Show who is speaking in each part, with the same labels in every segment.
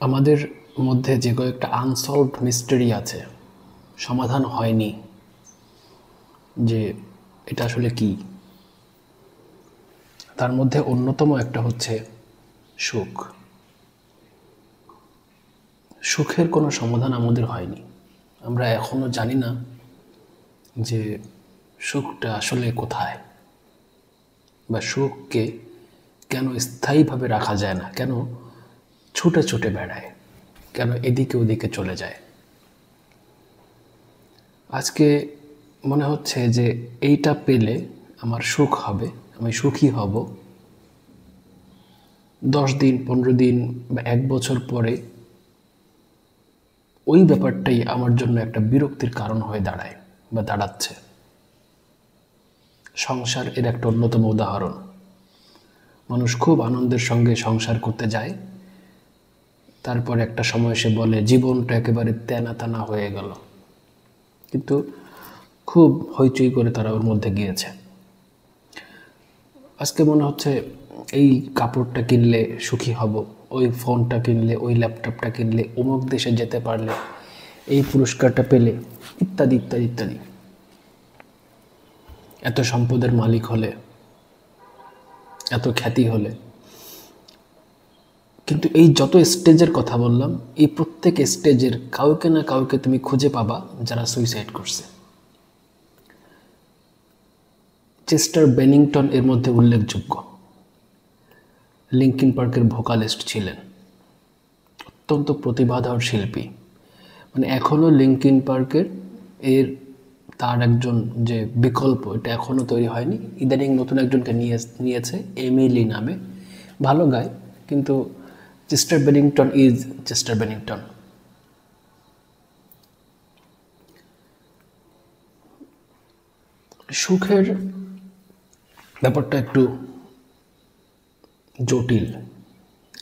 Speaker 1: আমাদের মধ্যে যে কয়েকটা আনসলভড মিস্টেরি আছে, সমাধান হয়নি, যে এটা আসলে কি, তার মধ্যে অন্যতম একটা হচ্ছে সুখ। সুখের কোনো সমাধান আমাদের হয়নি। আমরা এখনো জানি না যে সুখটা আসলে কোথায়, বা সুখকে কেন স্থায়ীভাবে রাখা যায় না, কেন ছুটে ছুটে বেড়ায়, কেন এদিকে ওদিকে চলে যায়। আজকে মনে হচ্ছে যে এইটা পেলে আমার সুখ হবে, আমি সুখী হব। 10 দিন 15 দিন বা 1 বছর পরে ওই ব্যাপারটাই আমার জন্য একটা বিরক্তির কারণ হয়ে দাঁড়ায় বা দাঁড়াচ্ছে। সংসার এর একটা অন্যতম উদাহরণ। মানুষ খুব আনন্দের সঙ্গে সংসার করতে যায়, তারপর একটা সময় সে বলে জীবনটা একেবারে তেনা তেনা হয়ে গেল, কিন্তু খুব হইচই করে তারা ওর মধ্যে গিয়েছে। আজকে মনে হচ্ছে এই কাপড়টা কিনলে সুখী হব, ওই ফোনটা কিনলে, ওই ল্যাপটপটা কিনলে, অমুক দেশে যেতে পারলে, এই পুরস্কারটা পেলে, ইত্যাদি ইত্যাদি ইত্যাদি, এত সম্পদের মালিক হলে, এত খ্যাতি হলে। কিন্তু এই যত স্টেজের কথা বললাম, এই প্রত্যেক স্টেজের কাউকে না কাউকে তুমি খুঁজে পাবা যারা সুইসাইড করছে। চেস্টার বেনিংটন এর মধ্যে উল্লেখযোগ্য। লিঙ্কিন পার্কের ভোকালিস্ট ছিলেন, অত্যন্ত প্রতিভাধর শিল্পী। মানে এখনও লিঙ্কিন পার্কের তার একজন যে বিকল্প, এটা এখনও তৈরি হয়নি। ইদানিং নতুন একজনকে নিয়েছে, এমিলি নামে, ভালো গায়, কিন্তু Chester Bennington is Chester Bennington. সুখের ব্যাপারটা একটু জটিল,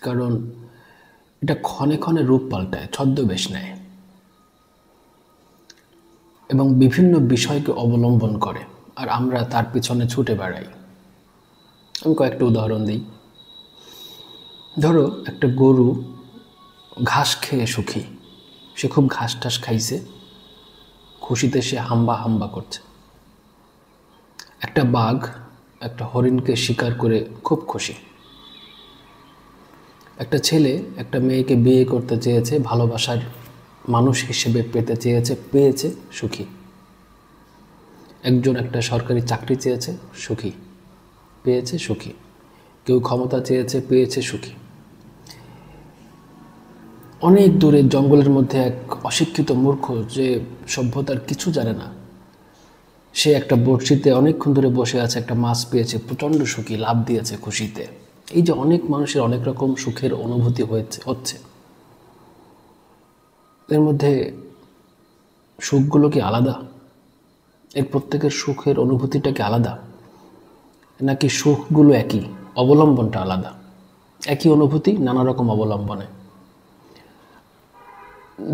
Speaker 1: কারণ এটা ক্ষণে ক্ষণে রূপ পাল্টায়, ছদ্মবেশ নেয় এবং বিভিন্ন বিষয়কে অবলম্বন করে, আর আমরা তার পিছনে ছুটে বেড়াই। আমি কয়েকটা উদাহরণ দিই। ধরো একটা গরু ঘাস খেয়ে সুখী, সে খুব ঘাস টাস খাইছে, খুশিতে সে হাম্বা হাম্বা করছে। একটা বাঘ একটা হরিণকে শিকার করে খুব খুশি। একটা ছেলে একটা মেয়েকে বিয়ে করতে চেয়েছে, ভালোবাসার মানুষ হিসেবে পেতে চেয়েছে, পেয়েছে, সুখী। একজন একটা সরকারি চাকরি চেয়েছে, সুখী, পেয়েছে, সুখী। কেউ ক্ষমতা চেয়েছে, পেয়েছে, সুখী। অনেক দূরে জঙ্গলের মধ্যে এক অশিক্ষিত মূর্খ, যে সভ্যতার কিছু জানে না, সে একটা বড়শিতে অনেকক্ষণ ধরে বসে আছে, একটা মাছ পেয়েছে, প্রচণ্ড সুখী, লাভ দিয়েছে খুশিতে। এই যে অনেক মানুষের অনেক রকম সুখের অনুভূতি হচ্ছে, এর মধ্যে সুখগুলো কি আলাদা? এর প্রত্যেকের সুখের অনুভূতিটা কি আলাদা, নাকি সুখগুলো একই, অবলম্বনটা আলাদা? একই অনুভূতি, নানা রকম অবলম্বনে।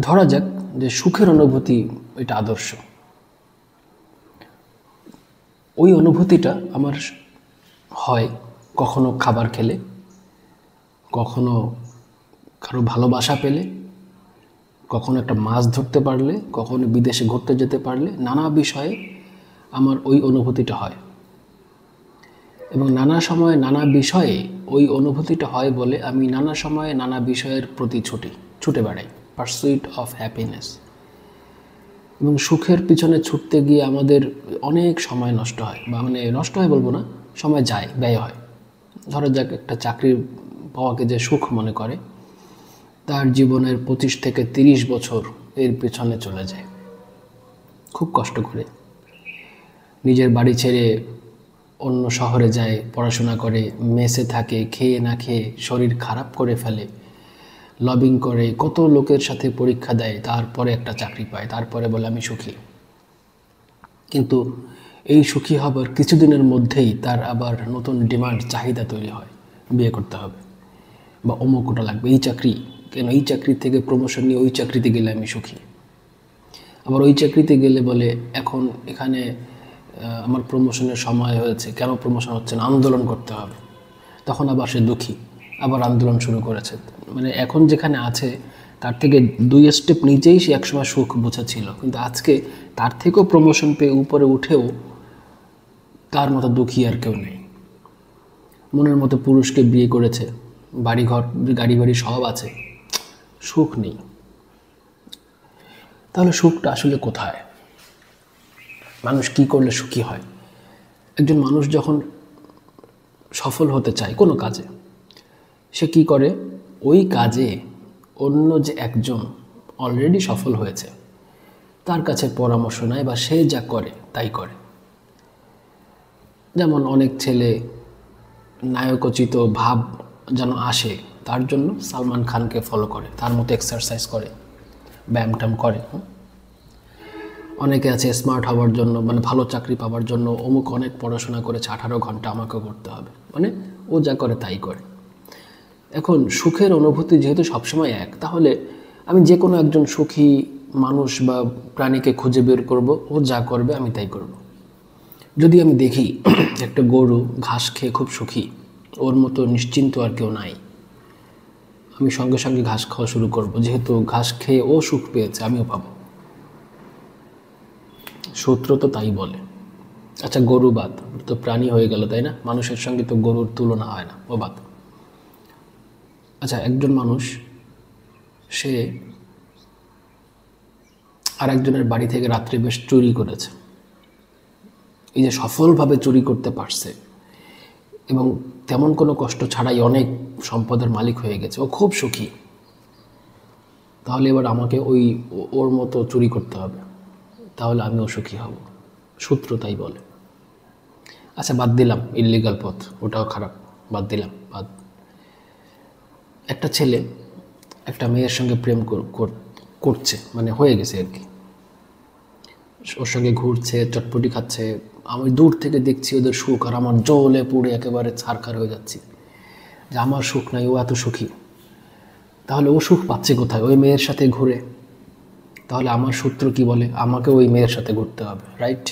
Speaker 1: ধরা যাক যে সুখের অনুভূতি এটা আদর্শ। ওই অনুভূতিটা আমার হয় কখনো খাবার খেলে, কখনো কারো ভালোবাসা পেলে, কখনো একটা মাছ ধরতে পারলে, কখনো বিদেশে ঘুরতে যেতে পারলে, নানা বিষয়ে আমার ওই অনুভূতিটা হয়। এবং নানা সময়ে নানা বিষয়ে ওই অনুভূতিটা হয় বলে আমি নানা সময়ে নানা বিষয়ের প্রতি ছুটে বেড়াই, পারসুইট অফ হ্যাপিনেস। এবং সুখের পিছনে ছুটতে গিয়ে আমাদের অনেক সময় নষ্ট হয়, বা মানে নষ্ট হয় বলবো না, সময় যায়, ব্যয় হয়। ধরা যাক একটা চাকরি পাওয়াকে যে সুখ মনে করে, তার জীবনের 25 থেকে 30 বছর এর পেছনে চলে যায়, খুব কষ্ট করে নিজের বাড়ি ছেড়ে অন্য শহরে যায়, পড়াশোনা করে, মেসে থাকে, খেয়ে না খেয়ে শরীর খারাপ করে ফেলে, লবিং করে, কত লোকের সাথে পরীক্ষা দেয়, তারপরে একটা চাকরি পায়, তারপরে বলে আমি সুখী। কিন্তু এই সুখী হবার কিছুদিনের মধ্যেই তার আবার নতুন ডিমান্ড, চাহিদা তৈরি হয়, বিয়ে করতে হবে, বা অমুক ওটা লাগবে, এই চাকরি কেন, এই চাকরি থেকে প্রমোশন নিয়ে ওই চাকরিতে গেলে আমি সুখী। আবার ওই চাকরিতে গেলে বলে এখন এখানে আমার প্রমোশনের সময় হয়েছে, কেন প্রমোশন হচ্ছে না, আন্দোলন করতে হবে, তখন আবার সে দুঃখী। আবার আন্দোলন শুরু করেছে। মানে এখন যেখানে আছে তার থেকে 2 স্টেপ নিচেই সে একসময় সুখ বুঝেছিল, কিন্তু আজকে তার থেকেও প্রমোশন পেয়ে উপরে উঠেও তার মতো দুঃখী আর কেউ নেই। মনের মতো পুরুষকে বিয়ে করেছে, বাড়িঘর গাড়ি বাড়ি সব আছে, সুখ নেই। তাহলে সুখটা আসলে কোথায়? মানুষ কি করলে সুখী হয়? একজন মানুষ যখন সফল হতে চায় কোনো কাজে, সে কি করে? ওই কাজে অন্য যে একজন অলরেডি সফল হয়েছে তার কাছে পরামর্শ নেয়, বা সে যা করে তাই করে। যেমন অনেক ছেলে নায়কোচিত ভাব যেন আসে তার জন্য সালমান খানকে ফলো করে, তার মতো এক্সারসাইজ করে, ব্যায়াম ট্যাম করে। অনেকে আছে স্মার্ট হওয়ার জন্য, মানে ভালো চাকরি পাওয়ার জন্য অমুক অনেক পড়াশোনা করেছে, 18 ঘন্টা আমাকেও করতে হবে, মানে ও যা করে তাই করে। এখন সুখের অনুভূতি যেহেতু সবসময় এক, তাহলে আমি যে কোনো একজন সুখী মানুষ বা প্রাণীকে খুঁজে বের করব, ও যা করবে আমি তাই করব। যদি আমি দেখি একটা গরু ঘাস খেয়ে খুব সুখী, ওর মতো নিশ্চিন্ত আর কেউ নাই, আমি সঙ্গে সঙ্গে ঘাস খাওয়া শুরু করব, যেহেতু ঘাস খেয়ে ও সুখ পেয়েছে আমিও পাবো। সূত্র তো তাই বলে। আচ্ছা, গরু বাদ, তো প্রাণী হয়ে গেল, তাই না? মানুষের সঙ্গে তো গরুর তুলনা হয় না, ও বাদ। আচ্ছা, একজন মানুষ সে আর একজনের বাড়ি থেকে রাত্রে বেশ চুরি করেছে, এই যে সফলভাবে চুরি করতে পারছে এবং তেমন কোনো কষ্ট ছাড়াই অনেক সম্পদের মালিক হয়ে গেছে, ও খুব সুখী। তাহলে এবার আমাকে ওর মতো চুরি করতে হবে, তাহলে আমিও সুখী হব। সূত্র তাই বলে। আচ্ছা, বাদ দিলাম ইল্লিগাল পথ, ওটাও খারাপ, বাদ দিলাম, বাদ। একটা ছেলে একটা মেয়ের সঙ্গে প্রেম করছে, মানে হয়ে গেছে আর কি, ওর সঙ্গে ঘুরছে, চটপটি খাচ্ছে, আমি দূর থেকে দেখছি ওদের সুখ, আর আমার জ্বলে পুড়ে একেবারে ছারখার হয়ে যাচ্ছি যে আমার সুখ নাই, ও এত সুখী। তাহলে ও সুখ পাচ্ছে কোথায়? ওই মেয়ের সাথে ঘুরে। তাহলে আমার সূত্র কি বলে? আমাকে ওই মেয়ের সাথে ঘুরতে হবে, রাইট?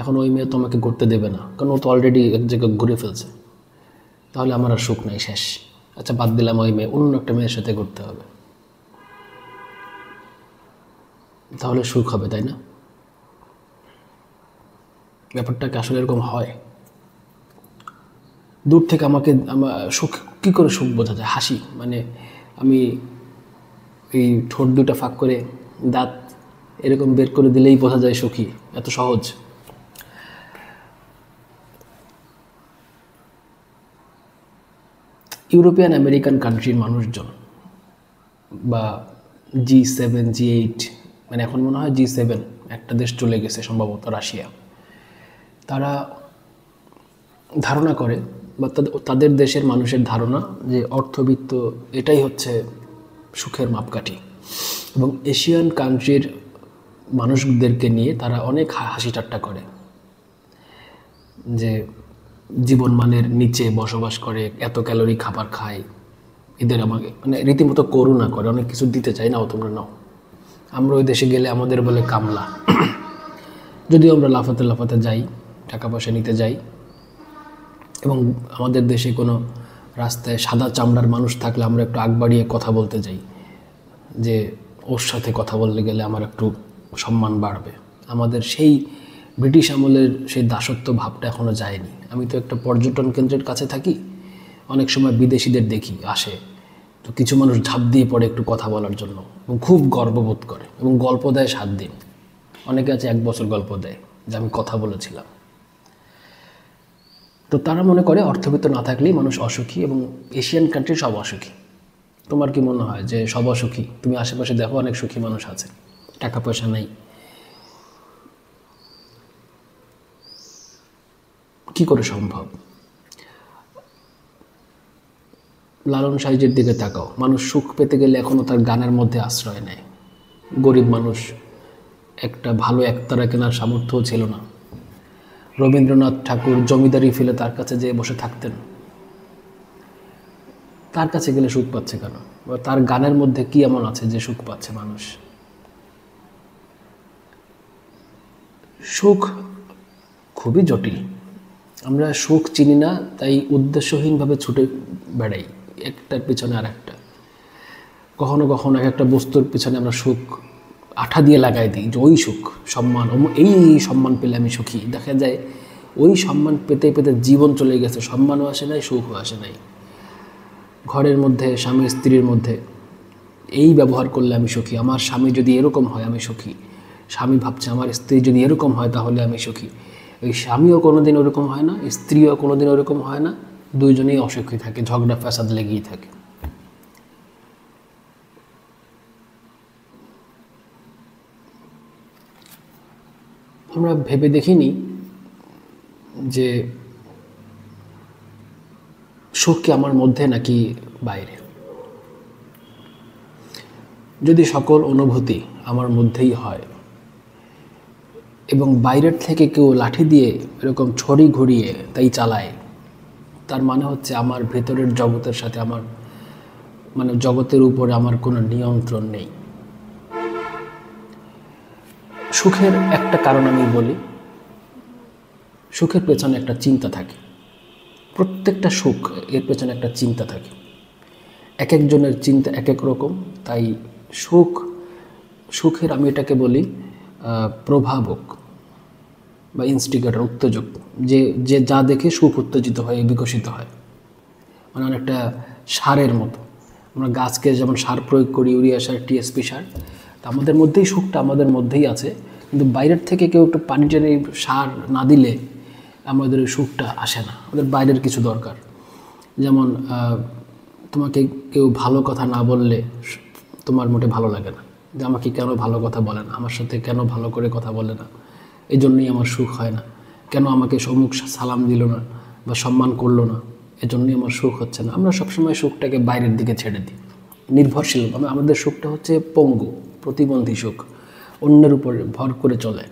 Speaker 1: এখন ওই মেয়ে তোমাকে ঘুরতে দেবে না, কারণ ও তো অলরেডি এক জায়গায় ঘুরে ফেলছে। তাহলে আমার আর সুখ নাই, শেষ। আচ্ছা, বাদ দিলাম ওই মেয়ে, অন্য একটা মেয়ের সাথে ঘুরতে হবে, তাহলে সুখ হবে, তাই না? ব্যাপারটা কি আসলে এরকম হয়? দূর থেকে আমাকে সুখ কী করে সুখ বোঝা যায়? হাসি, মানে আমি এই ঠোঁট দুটা ফাঁক করে দাঁত এরকম বের করে দিলেই বোঝা যায় সুখী, এত সহজ? ইউরোপিয়ান আমেরিকান কান্ট্রির মানুষজন বা G7 G8, মানে এখন মনে হয় G7 একটা দেশ চলে গেছে, সম্ভবত রাশিয়া, তারা ধারণা করে বা তাদের দেশের মানুষের ধারণা যে অর্থবিত্ত এটাই হচ্ছে সুখের মাপকাঠি। এবং এশিয়ান কান্ট্রির মানুষদেরকে নিয়ে তারা অনেক হাসি ঠাট্টা করে যে জীবনমানের নিচে বসবাস করে, এত ক্যালোরি খাবার খায়, এদের আমাকে মানে রীতিমতো করুণা করে, অনেক কিছু দিতে চাই, নাও তোমরা নাও। আমরা ওই দেশে গেলে আমাদের বলে কামলা। যদিও আমরা লাফাতে লাফাতে যাই, টাকা পয়সা নিতে যাই, এবং আমাদের দেশে কোনো রাস্তায় সাদা চামড়ার মানুষ থাকলে আমরা একটু আগ বাড়িয়ে কথা বলতে যাই যে ওর সাথে কথা বলতে গেলে আমার একটু সম্মান বাড়বে। আমাদের সেই ব্রিটিশ আমলের সেই দাসত্ব ভাবটা এখনও যায়নি। আমি তো একটা পর্যটন কেন্দ্রের কাছে থাকি, অনেক সময় বিদেশিদের দেখি আসে, তো কিছু মানুষ ঝাঁপ দিয়ে পড়ে একটু কথা বলার জন্য এবং খুব গর্ববোধ করে এবং গল্প দেয় 7 দিন, অনেকে আছে 1 বছর গল্প দেয় যে আমি কথা বলেছিলাম। তো তারা মনে করে অর্থবিত্ত না থাকলেই মানুষ অসুখী, এবং এশিয়ান কান্ট্রি সব অসুখী। তোমার কি মনে হয় যে সব অসুখী? তুমি আশেপাশে দেখো, অনেক সুখী মানুষ আছে, টাকা পয়সা নাই। কি করে সম্ভব? লালন সাইজের দিকে তাকাও, মানুষ সুখ পেতে গেলে এখনও তার গানের মধ্যে আশ্রয় নেয়। গরিব মানুষ, একটা ভালো একতারা কেনার সামর্থ্যও ছিল না। রবীন্দ্রনাথ ঠাকুর জমিদারি ফেলে তার কাছে যেয়ে বসে থাকতেন। তার কাছে গেলে সুখ পাচ্ছে কেন? তার গানের মধ্যে কি এমন আছে যে সুখ পাচ্ছে মানুষ? সুখ খুবই জটিল, আমরা সুখ চিনি না, তাই উদ্দেশ্যহীনভাবে ছুটে বেড়াই একটার পিছনে আর একটা। কখনো কখনো এক একটা বস্তুর পিছনে আমরা সুখ আঠা দিয়ে লাগাই দিই যে ওই সুখ, সম্মান, এই সম্মান পেলে আমি সুখী। দেখা যায় ওই সম্মান পেতে পেতে জীবন চলে গেছে, সম্মানও আসে নাই, সুখও আসে নাই। ঘরের মধ্যে স্বামী স্ত্রীর মধ্যে এই ব্যবহার করলে আমি সুখী, আমার স্বামী যদি এরকম হয় আমি সুখী, স্বামী ভাবছে আমার স্ত্রী যদি এরকম হয় তাহলে আমি সুখী। এই স্বামীও কোনো দিন ওরকম হয় না, স্ত্রীও কোনো দিন ওরকম হয় না, দুইজনেই অসুখী থাকে, ঝগড়া ফ্যাসাদ লেগেই থাকে। আমরা ভেবে দেখিনি যে সুখ কি আমার মধ্যে নাকি বাইরে। যদি সকল অনুভূতি আমার মধ্যেই হয় এবং বাইরের থেকে কেউ লাঠি দিয়ে এরকম ছড়ি ঘুরিয়ে তাই চালায়, তার মানে হচ্ছে আমার ভেতরের জগতের সাথে আমার জগতের উপরে আমার কোনো নিয়ন্ত্রণ নেই। সুখের একটা কারণ আমি বলি, সুখের পেছনে একটা চিন্তা থাকে। প্রত্যেকটা সুখ এর পেছনে একটা চিন্তা থাকে। এক একজনের চিন্তা এক এক রকম, তাই সুখের আমি এটাকে বলি প্রভাবক বা ইনস্টিগেটর, উত্তেজক। যে যা দেখে সুখ উত্তেজিত হয়, বিকশিত হয়। অনেকটা সারের মতো। আমরা গাছকে যেমন সার প্রয়োগ করি, ইউরিয়া সার, টিএসপি সার, তা আমাদের মধ্যেই সুখটা আমাদের মধ্যেই আছে। কিন্তু বাইরের থেকে কেউ একটু পানি টেনে সার না দিলে আমাদের ওই সুখটা আসে না। আমাদের বাইরের কিছু দরকার। যেমন তোমাকে কেউ ভালো কথা না বললে তোমার মোটে ভালো লাগে না, যে আমাকে কেন ভালো কথা বলে না, আমার সাথে কেন ভালো করে কথা বলে না, এই জন্যই আমার সুখ হয় না। কেন আমাকে সম্মুখ সালাম দিল না বা সম্মান করলো না, এজন্যই আমার সুখ হচ্ছে না। আমরা সবসময় সুখটাকে বাইরের দিকে ছেড়ে দিই, নির্ভরশীল। আমাদের সুখটা হচ্ছে পঙ্গু, প্রতিবন্ধী সুখ, অন্যের উপরে ভর করে চলে।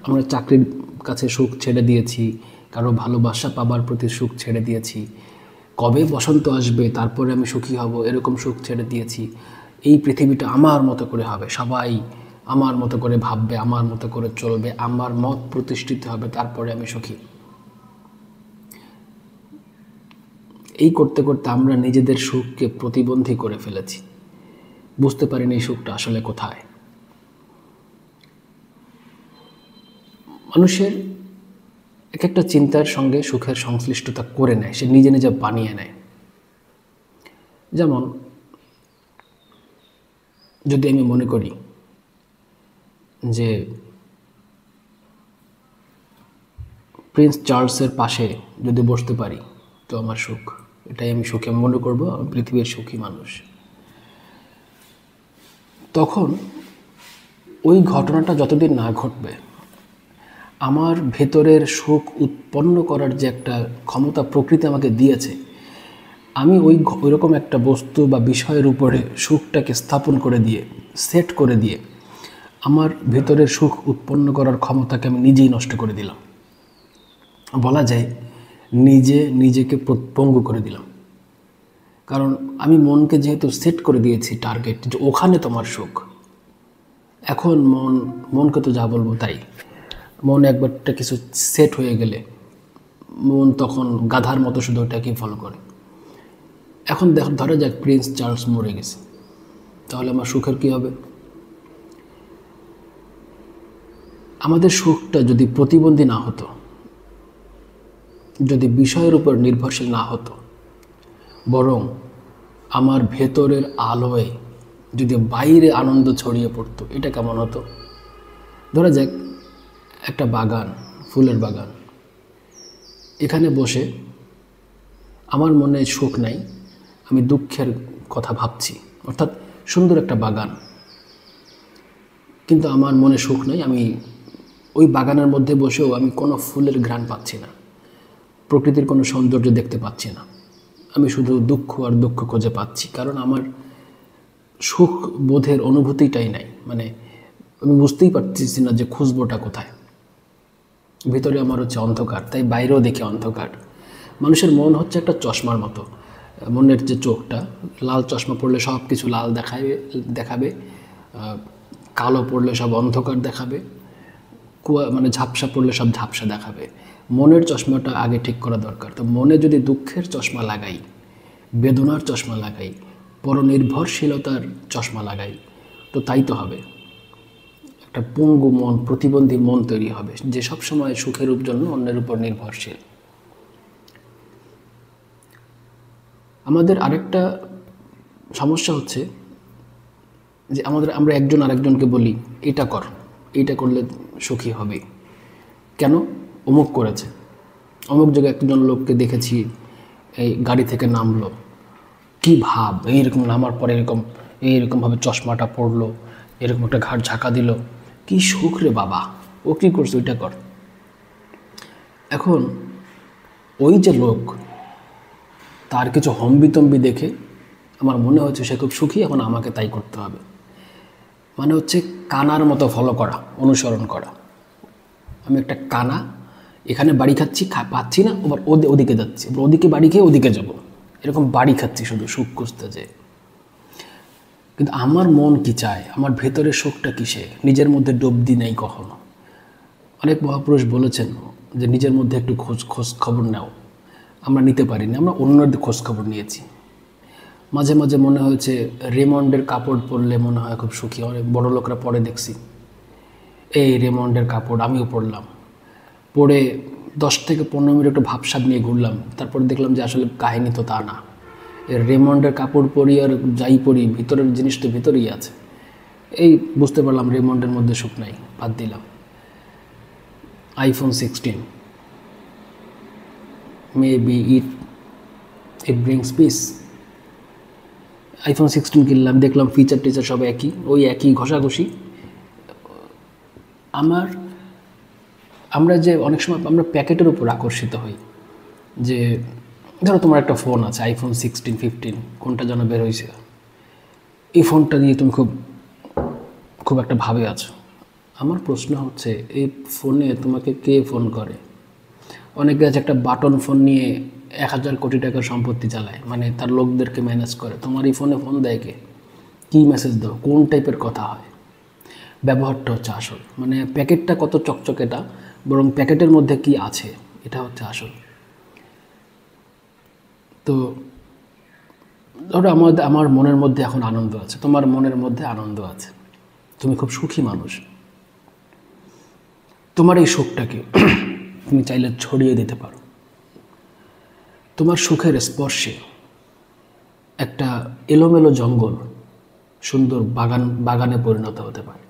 Speaker 1: আমরা চাকরির কাছে সুখ ছেড়ে দিয়েছি, কারো ভালোবাসা পাবার প্রতি সুখ ছেড়ে দিয়েছি, কবে বসন্ত আসবে তারপরে আমি সুখী হব এরকম সুখ ছেড়ে দিয়েছি। এই পৃথিবীটা আমার মতো করে হবে, সবাই আমার মতো করে ভাববে, আমার মতো করে চলবে, আমার মত প্রতিষ্ঠিত হবে, তারপরে আমি সুখী। এই করতে করতে আমরা নিজেদের সুখকে প্রতিবন্ধী করে ফেলেছি, বুঝতে পারিনি এই সুখটা আসলে কোথায়। মানুষের এক একটা চিন্তার সঙ্গে সুখের সংশ্লিষ্টতা করে নেয়, সে নিজে নিজে বানিয়ে নেয়। যেমন যদি আমি মনে করি যে প্রিন্স চার্লসের পাশে যদি বসতে পারি তো আমার সুখ, এটাই আমি সুখী মনে করবো, আমি পৃথিবীর সুখী মানুষ। তখন ওই ঘটনাটা যতদিন না ঘটবে, আমার ভেতরের সুখ উৎপন্ন করার যে একটা ক্ষমতা প্রকৃতি আমাকে দিয়েছে, আমি ওইরকম একটা বস্তু বা বিষয়ের উপরে সুখটাকে স্থাপন করে দিয়ে, সেট করে দিয়ে, আমার ভেতরের সুখ উৎপন্ন করার ক্ষমতাকে আমি নিজেই নষ্ট করে দিলাম। বলা যায় নিজেকে পঙ্গু করে দিলাম। কারণ আমি মনকে যেহেতু সেট করে দিয়েছি টার্গেট, যে ওখানে তোমার সুখ, এখন মনকে তো যা বলবো তাই। মন একবারটা কিছু সেট হয়ে গেলে মন তখন গাধার মতো শুধু ওটাকেই ফলো করে। এখন ধরা যাক প্রিন্স চার্লস মরে গেছে, তাহলে আমার সুখের কী হবে? আমাদের সুখটা যদি প্রতিবন্ধী না হতো, যদি বিষয়ের উপর নির্ভরশীল না হতো, বরং আমার ভেতরের আলোয় যদি বাইরে আনন্দ ছড়িয়ে পড়তো, এটা কেমন হতো? ধরা যাক একটা বাগান, ফুলের বাগান, এখানে বসে আমার মনে সুখ নাই, আমি দুঃখের কথা ভাবছি। অর্থাৎ সুন্দর একটা বাগান, কিন্তু আমার মনে সুখ নাই। আমি ওই বাগানের মধ্যে বসেও আমি কোনো ফুলের ঘ্রাণ পাচ্ছি না, প্রকৃতির কোনো সৌন্দর্য দেখতে পাচ্ছি না, আমি শুধু দুঃখ আর দুঃখ খুঁজে পাচ্ছি। কারণ আমার সুখ বোধের অনুভূতিটাই নাই, আমি বুঝতেই পারতেছি না যে খুঁজবোটা কোথায়। ভিতরে আমার হচ্ছে অন্ধকার, তাই বাইরেও দেখি অন্ধকার। মানুষের মন হচ্ছে একটা চশমার মতো। মনের যে চোখটা, লাল চশমা পড়লে সব কিছু লাল দেখাবে, কালো পড়লে সব অন্ধকার দেখাবে, ঝাপসা পড়লে সব ঝাপসা দেখাবে। মনের চশমাটা আগে ঠিক করা দরকার। তো মনে যদি দুঃখের চশমা লাগাই, বেদনার চশমা লাগাই, পরনির্ভরশীলতার চশমা লাগাই, তো তাই তো হবে, একটা পঙ্গু মন, প্রতিবন্ধী মন তৈরি হবে, যে সবসময় সুখের জন্য অন্যের উপর নির্ভরশীল। আমাদের আরেকটা সমস্যা হচ্ছে যে আমরা একজন আরেকজনকে বলি এটা কর, এইটা করলে সুখী হবে। কেন? অমুক করেছে। অমুক জায়গায় একজন লোককে দেখেছি এই গাড়ি থেকে নামলো, কি ভাব, এইরকম নামার পরে এইরকমভাবে চশমাটা পড়লো, এরকম একটা ঘাট ঝাঁকা দিল, কি সুখ রে বাবা, ও কী করছে, ওইটা কর। এখন ওই যে লোক, তার কিছু হম্বিতম্বি দেখে আমার মনে হচ্ছে সে খুব সুখী, এখন আমাকে তাই করতে হবে। মানে হচ্ছে কানার মতো ফলো করা, অনুসরণ করা। আমি একটা কানা, এখানে বাড়ি খাচ্ছি, পাচ্ছি না, আবার ওদিকে যাচ্ছি, এবার ওদিকে বাড়ি খেয়ে ওদিকে যাব, এরকম বাড়ি খাচ্ছি শুধু সুখ খুঁজতে যে। কিন্তু আমার মন কি চায়, আমার ভেতরের সুখটা কিসে, নিজের মধ্যে ডুব দি নেই কখনো। অনেক মহাপুরুষ বলেছেন যে নিজের মধ্যে একটু খোঁজ খবর নাও। আমরা নিতে পারিনি, আমরা অন্যদের খোঁজ খবর নিয়েছি। মাঝে মাঝে মনে হয়েছে রেমন্ডের কাপড় পরলে মনে হয় খুব সুখী। অনেক বড় লোকরা পরে দেখছি, এই রেমন্ডের কাপড় আমিও পরলাম, পরে 10 থেকে 15 মিনিট একটু ভাবসাব নিয়ে ঘুরলাম, তারপর দেখলাম যে আসলে কাহিনী তো তা না। এর রেমন্ডের কাপড় পরি আর যাই পরি, ভিতরের জিনিস তো ভিতরেই আছে। এই বুঝতে পারলাম রেমন্ডের মধ্যে সুখ নাই, বাদ দিলাম। iPhone 16 maybe it brings piece. iPhone 16 কিনলাম, দেখলাম ফিচার টিচার সব একই, ওই একই ঘষাঘষি। আমরা যে অনেক সময় আমরা প্যাকেটের উপর আকর্ষিত হই, যে ধরো তোমার একটা ফোন আছে iPhone 16, 15, কোনটা যেন বের হয়েছে, এই ফোনটা দিয়ে তুমি খুব একটা ভাবে আছো। আমার প্রশ্ন হচ্ছে, এই ফোনে তোমাকে কে ফোন করে? অনেকে আছে একটা বাটন ফোন নিয়ে 1000 কোটি টাকার সম্পত্তি চালায়, মানে তার লোকদেরকে ম্যানেজ করে। তোমার এই ফোনে ফোন দেয় কে? কী মেসেজ দাও, কোন টাইপের কথা হয়? ব্যবহারটা হচ্ছে আসল। মানে প্যাকেটটা কত চকচকেটা, বরং প্যাকেটের মধ্যে কি আছে এটা হচ্ছে আসল। তো ধরো আমার মনের মধ্যে এখন আনন্দ আছে, তোমার মনের মধ্যে আনন্দ আছে, তুমি খুব সুখী মানুষ। তোমার এই সুখটাকে তুমি চাইলে ছড়িয়ে দিতে পারো। তোমার সুখের স্পর্শে একটা এলোমেলো জঙ্গল সুন্দর বাগানে পরিণত হতে পারে।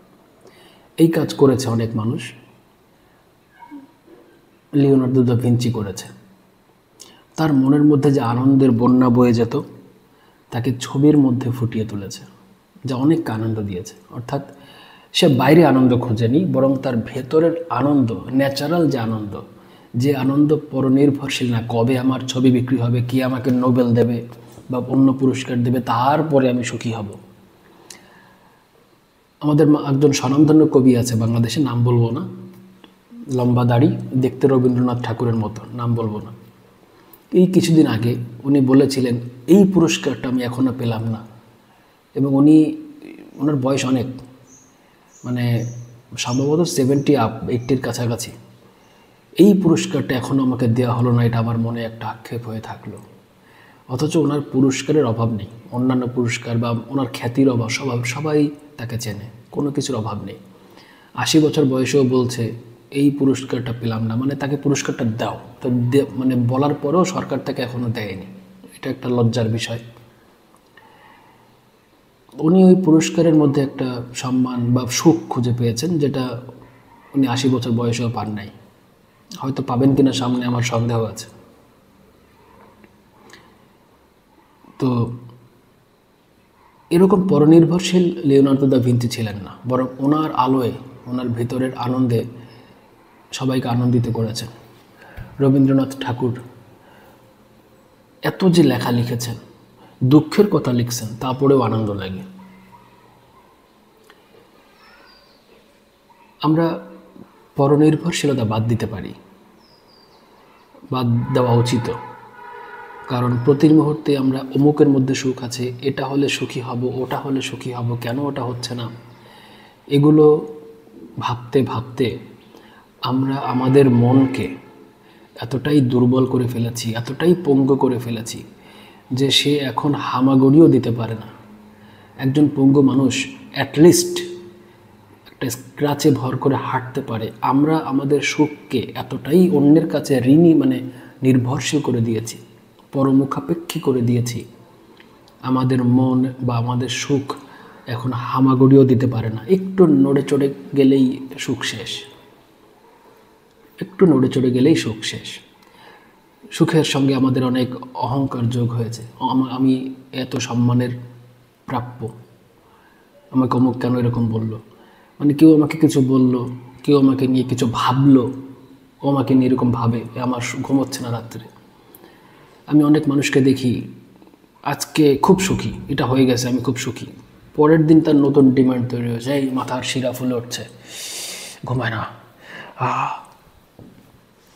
Speaker 1: এই কাজ করেছে অনেক মানুষ। লিওনার্দো দা ভিঞ্চি করেছে। তার মনের মধ্যে যে আনন্দের বন্যা বয়ে যেত, তাকে ছবির মধ্যে ফুটিয়ে তুলেছে, যা অনেককে আনন্দ দিয়েছে। অর্থাৎ সে বাইরে আনন্দ খোঁজেনি, বরং তার ভেতরের আনন্দ, ন্যাচারাল যে আনন্দ পরনির্ভরশীল না, কবে আমার ছবি বিক্রি হবে, কি আমাকে নোবেল দেবে বা অন্য পুরস্কার দেবে, তারপরে আমি সুখী হব। আমাদের একজন স্বনামধন্য কবি আছে বাংলাদেশে, নাম বলবো না, লম্বা দাড়ি, দেখতে রবীন্দ্রনাথ ঠাকুরের মতো, নাম বলবো না। এই কিছুদিন আগে উনি বলেছিলেন, এই পুরস্কারটা আমি এখনও পেলাম না। এবং ওনার বয়স অনেক, মানে সম্ভবত 70 আপ, 80-র কাছাকাছি। এই পুরস্কারটা এখনও আমাকে দেওয়া হলো না, এটা আমার মনে একটা আক্ষেপ হয়ে থাকলো। অথচ ওনার পুরস্কারের অভাব নেই, অন্যান্য পুরস্কার বা ওনার খ্যাতির অভাব, সবাই তাকে চেনে, কোনো কিছুর অভাব নেই। 80 বছর বয়সেও বলছে এই পুরস্কারটা পেলাম না, মানে তাকে পুরস্কারটা দাও। তো মানে বলার পরেও সরকার তাকে এখনও দেয়নি, এটা একটা লজ্জার বিষয়। উনি ওই পুরস্কারের মধ্যে একটা সম্মান বা সুখ খুঁজে পেয়েছেন, যেটা উনি 80 বছর বয়সেও পান নাই। হয়তো পাবেন কিনা সামনে, আমার সন্দেহ আছে। তো এরকম পরনির্ভরশীল লিওনার্দো দা ভিঞ্চি ছিলেন না, বরং ওনার আলোয়, ওনার ভিতরের আনন্দে সবাইকে আনন্দিত করেছেন। রবীন্দ্রনাথ ঠাকুর এত যে লেখা লিখেছেন, দুঃখের কথা লিখছেন, তারপরেও আনন্দ লাগে। আমরা পরনির্ভরশীলতা বাদ দিতে পারি, বাদ দেওয়া উচিত। কারণ প্রতি মুহূর্তে আমরা অমুকের মধ্যে সুখ আছে, এটা হলে সুখী হব, ওটা হলে সুখী হব, কেন ওটা হচ্ছে না, এগুলো ভাবতে ভাবতে আমরা আমাদের মনকে এতটাই দুর্বল করে ফেলেছি, এতটাই পঙ্গু করে ফেলেছি যে সে এখন হামাগুড়িও দিতে পারে না। একজন পঙ্গু মানুষ অ্যাটলিস্ট একটা স্ক্র্যাচে ভর করে হাঁটতে পারে। আমরা আমাদের সুখকে এতটাই অন্যের কাছে ঋণী নির্ভরশীল করে দিয়েছি, পরমুখাপেক্ষী করে দিয়েছি। আমাদের মন বা আমাদের সুখ এখন হামাগুড়িও দিতে পারে না। একটু নড়ে চড়ে গেলেই সুখ শেষ, একটু নড়ে চড়ে গেলেই সুখ শেষ। সুখের সঙ্গে আমাদের অনেক অহংকার যোগ হয়েছে। আমি এত সম্মানের প্রাপ্য, আমাকে অমুক কেন এরকম বলল, কেউ আমাকে কিছু বলল, কেউ আমাকে নিয়ে কিছু ভাবলো, ও আমাকে নিয়ে এরকম ভাবে, আমার ঘুমোচ্ছে না রাত্রে। আমি অনেক মানুষকে দেখি আজকে খুব সুখী, এটা হয়ে গেছে, আমি খুব সুখী, পরের দিন তার নতুন ডিমান্ড তৈরি হয়েছে, এই মাথার শিরা ফুলে উঠছে, ঘুমায় না।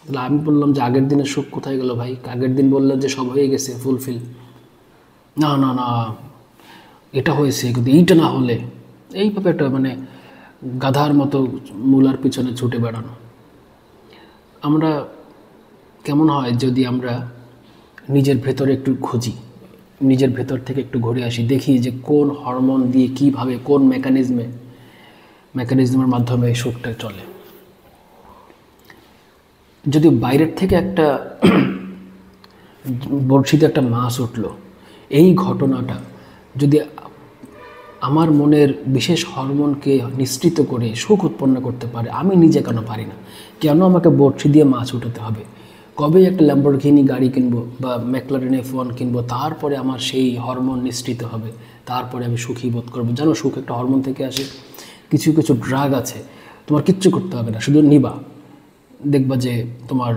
Speaker 1: তাহলে আমি বললাম যে আগের দিনের সুখ কোথায় গেল ভাই? আগের দিন বললেন যে সব হয়ে গেছে, ফুলফিল। না না না, এটা হয়েছে, কিন্তু এইটা না হলে, এইভাবে একটা গাধার মতো মূলার পিছনে ছুটে বেড়ানো। আমরা কেমন হয় যদি আমরা নিজের ভেতরে একটু খুঁজি, নিজের ভেতর থেকে একটু ঘুরে আসি, দেখি যে কোন হরমোন দিয়ে কিভাবে, কোন মেকানিজমের মাধ্যমে এই সুখটা চলে। যদি বাইরের থেকে একটা বড়শিতে একটা মাছ উঠলো, এই ঘটনাটা যদি আমার মনের বিশেষ হরমোনকে নিঃসৃত করে সুখ উৎপন্ন করতে পারে, আমি নিজে কেন পারি না? কেন আমাকে বড়শি দিয়ে মাছ উঠাতে হবে? কবে একটা ল্যাম্বরগিনি গাড়ি কিনবো বা ম্যাকলারেন F1 কিনবো, তারপরে আমার সেই হরমোন নিঃসৃত হবে, তারপরে আমি সুখী বোধ করবো? জানো, সুখ একটা হরমোন থেকে আসে। কিছু কিছু ড্রাগ আছে, তোমার কিচ্ছু করতে হবে না, শুধু নিবা, দেখবা যে তোমার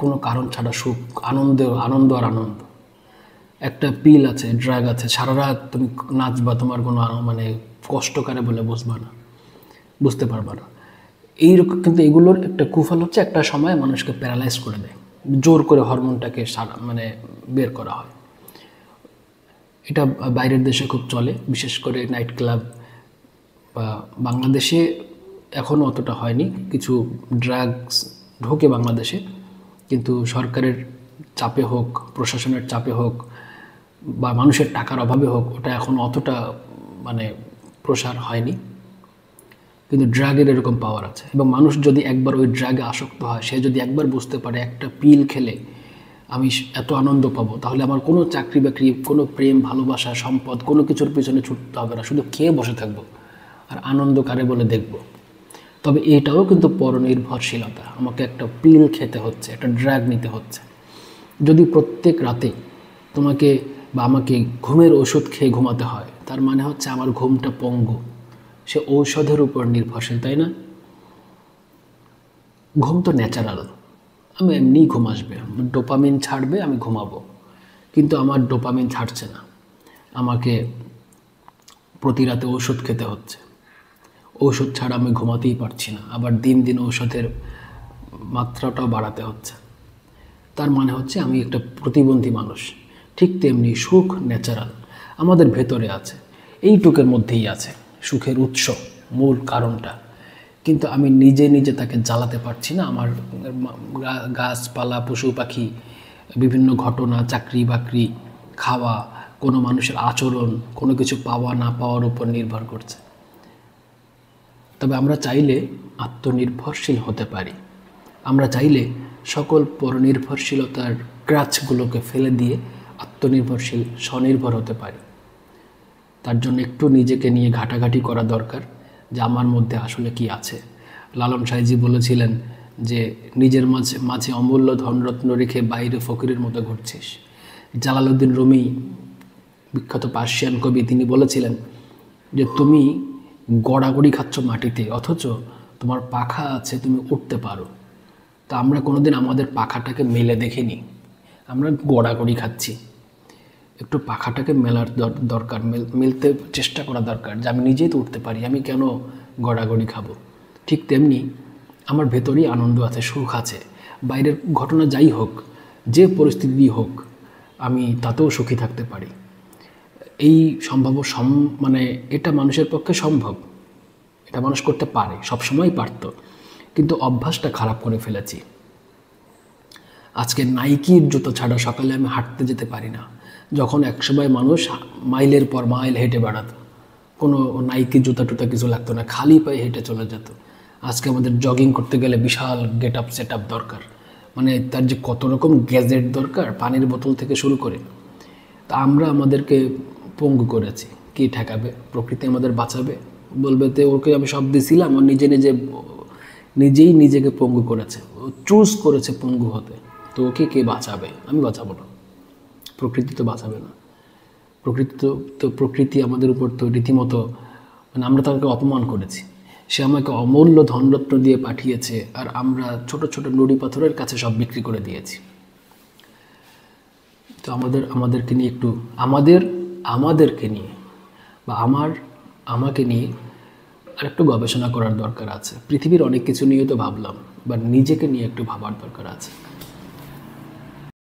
Speaker 1: কোনো কারণ ছাড়া সুখ, আনন্দ আর আনন্দ। একটা পিল আছে, ড্রাগ আছে, সারা রাত তুমি নাচবা, তোমার কোনো কষ্টকারে বলে বুঝতে পারবা না। এইরকম। কিন্তু এগুলোর একটা কুফল হচ্ছে, একটা সময় মানুষকে প্যারালাইজ করে দেয়, জোর করে হরমোনটাকে বের করা হয়। এটা বাইরের দেশে খুব চলে, বিশেষ করে নাইট ক্লাব। বা বাংলাদেশে এখনও অতটা হয়নি, কিছু ড্রাগস ঢোকে বাংলাদেশে, কিন্তু সরকারের চাপে হোক, প্রশাসনের চাপে হোক, বা মানুষের টাকার অভাবে হোক, ওটা এখন অতটা প্রসার হয়নি। কিন্তু ড্রাগের এরকম পাওয়ার আছে, এবং মানুষ যদি একবার ওই ড্রাগে আসক্ত হয়, সে যদি একবার বুঝতে পারে একটা পিল খেলে আমি এত আনন্দ পাবো, তাহলে আমার কোনো চাকরি বাকরি, কোনো প্রেম, ভালোবাসা, সম্পদ, কোনো কিছুর পিছনে ছুটতে হবে না, শুধু খেয়ে বসে থাকবো আর আনন্দ কারে বলে দেখব। তবে এটাও কিন্তু পরনির্ভরশীলতা, আমাকে একটা পিল খেতে হচ্ছে, একটা ড্রাগ নিতে হচ্ছে। যদি প্রত্যেক রাতে তোমাকে বা আমাকে ঘুমের ওষুধ খেয়ে ঘুমাতে হয়, তার মানে হচ্ছে আমার ঘুমটা পঙ্গু, সে ঔষধের উপর নির্ভরশীল, তাই না? ঘুম তো ন্যাচারাল, আমি এমনিই ঘুম আসবে, ডোপামিন ছাড়বে, আমি ঘুমাবো। কিন্তু আমার ডোপামিন ছাড়ছে না, আমাকে প্রতি রাতে ওষুধ খেতে হচ্ছে, ঔষধ ছাড়া আমি ঘুমাতেই পারছি না, আবার দিন দিন ঔষধের মাত্রাটাও বাড়াতে হচ্ছে। তার মানে হচ্ছে আমি একটা প্রতিবন্ধী মানুষ। ঠিক তেমনি সুখ ন্যাচারাল, আমাদের ভেতরে আছে, এইটুকের মধ্যেই আছে সুখের উৎস, মূল কারণটা। কিন্তু আমি নিজে নিজে তাকে জ্বালাতে পারছি না। আমার গাছপালা, পশু পাখি, বিভিন্ন ঘটনা, চাকরি বাকরি, খাওয়া, কোনো মানুষের আচরণ, কোনো কিছু পাওয়া না পাওয়ার উপর নির্ভর করছে। তবে আমরা চাইলে আত্মনির্ভরশীল হতে পারি। আমরা চাইলে সকল পরনির্ভরশীলতার ক্রাচগুলোকে ফেলে দিয়ে আত্মনির্ভরশীল, স্বনির্ভর হতে পারি। তার জন্য একটু নিজেকে নিয়ে ঘাটাঘাটি করা দরকার, যে আমার মধ্যে আসলে কি আছে। লালন সাঁইজি বলেছিলেন যে নিজের মাঝে অমূল্য ধনরত্ন রেখে বাইরে ফকিরের মতো ঘুরছিস। জালালউদ্দিন রুমি, বিখ্যাত পার্সিয়ান কবি, তিনি বলেছিলেন যে তুমি গড়াগড়ি খাচ্ছ মাটিতে, অথচ তোমার পাখা আছে, তুমি উঠতে পারো। তা আমরা কোনোদিন আমাদের পাখাটাকে মেলে দেখিনি, আমরা গড়াগড়ি খাচ্ছি। একটু পাখাটাকে মেলার দরকার, মেলতে চেষ্টা করা দরকার, যে আমি নিজেই তো উঠতে পারি, আমি কেন গড়াগড়ি খাবো। ঠিক তেমনি আমার ভেতরেই আনন্দ আছে, সুখ আছে। বাইরের ঘটনা যাই হোক, যে পরিস্থিতি হোক, আমি তাতেও সুখী থাকতে পারি। এই এটা মানুষের পক্ষে সম্ভব, এটা মানুষ করতে পারে, সবসময় পারত, কিন্তু অভ্যাসটা খারাপ করে ফেলেছি। আজকে নাইকির জুতো ছাড়া সকালে আমি হাঁটতে যেতে পারি না। যখন একসময় মানুষ মাইলের পর মাইল হেঁটে বেড়াতো, কোনো নাইকি জুতা টুতা কিছু লাগতো না, খালি পায়ে হেঁটে চলে যেত। আজকে আমাদের জগিং করতে গেলে বিশাল গেট আপ সেট আপ দরকার, মানে তার যে কত রকম গ্যাজেট দরকার, পানির বোতল থেকে শুরু করে। তা আমরা আমাদেরকে পঙ্গু করেছি। কি ঠেকাবে? প্রকৃতি আমাদের বাঁচাবে? বলবে তো ওকে আমি সব দিছিলাম, ও নিজেই নিজেকে পঙ্গু করেছে, ও চুজ করেছে পঙ্গু হতে, তো ওকে কে বাঁচাবে? আমি বাঁচাবো না, প্রকৃতি তো বাঁচাবে না। প্রকৃতি তো প্রকৃতি আমাদের উপর তো রীতিমতো, মানে আমরা তাকে অপমান করেছি। সে আমাকে অমূল্য ধনরত্ন দিয়ে পাঠিয়েছে, আর আমরা ছোট ছোট নুড়ি পাথরের কাছে সব বিক্রি করে দিয়েছি। তো আমাদেরকে নিয়ে একটু আমাদেরকে নিয়ে বা আমাকে নিয়ে আর একটু গবেষণা করার দরকার আছে। পৃথিবীর অনেক কিছু নিয়ে তো ভাবলাম, বা নিজেকে নিয়ে একটু ভাবার দরকার আছে।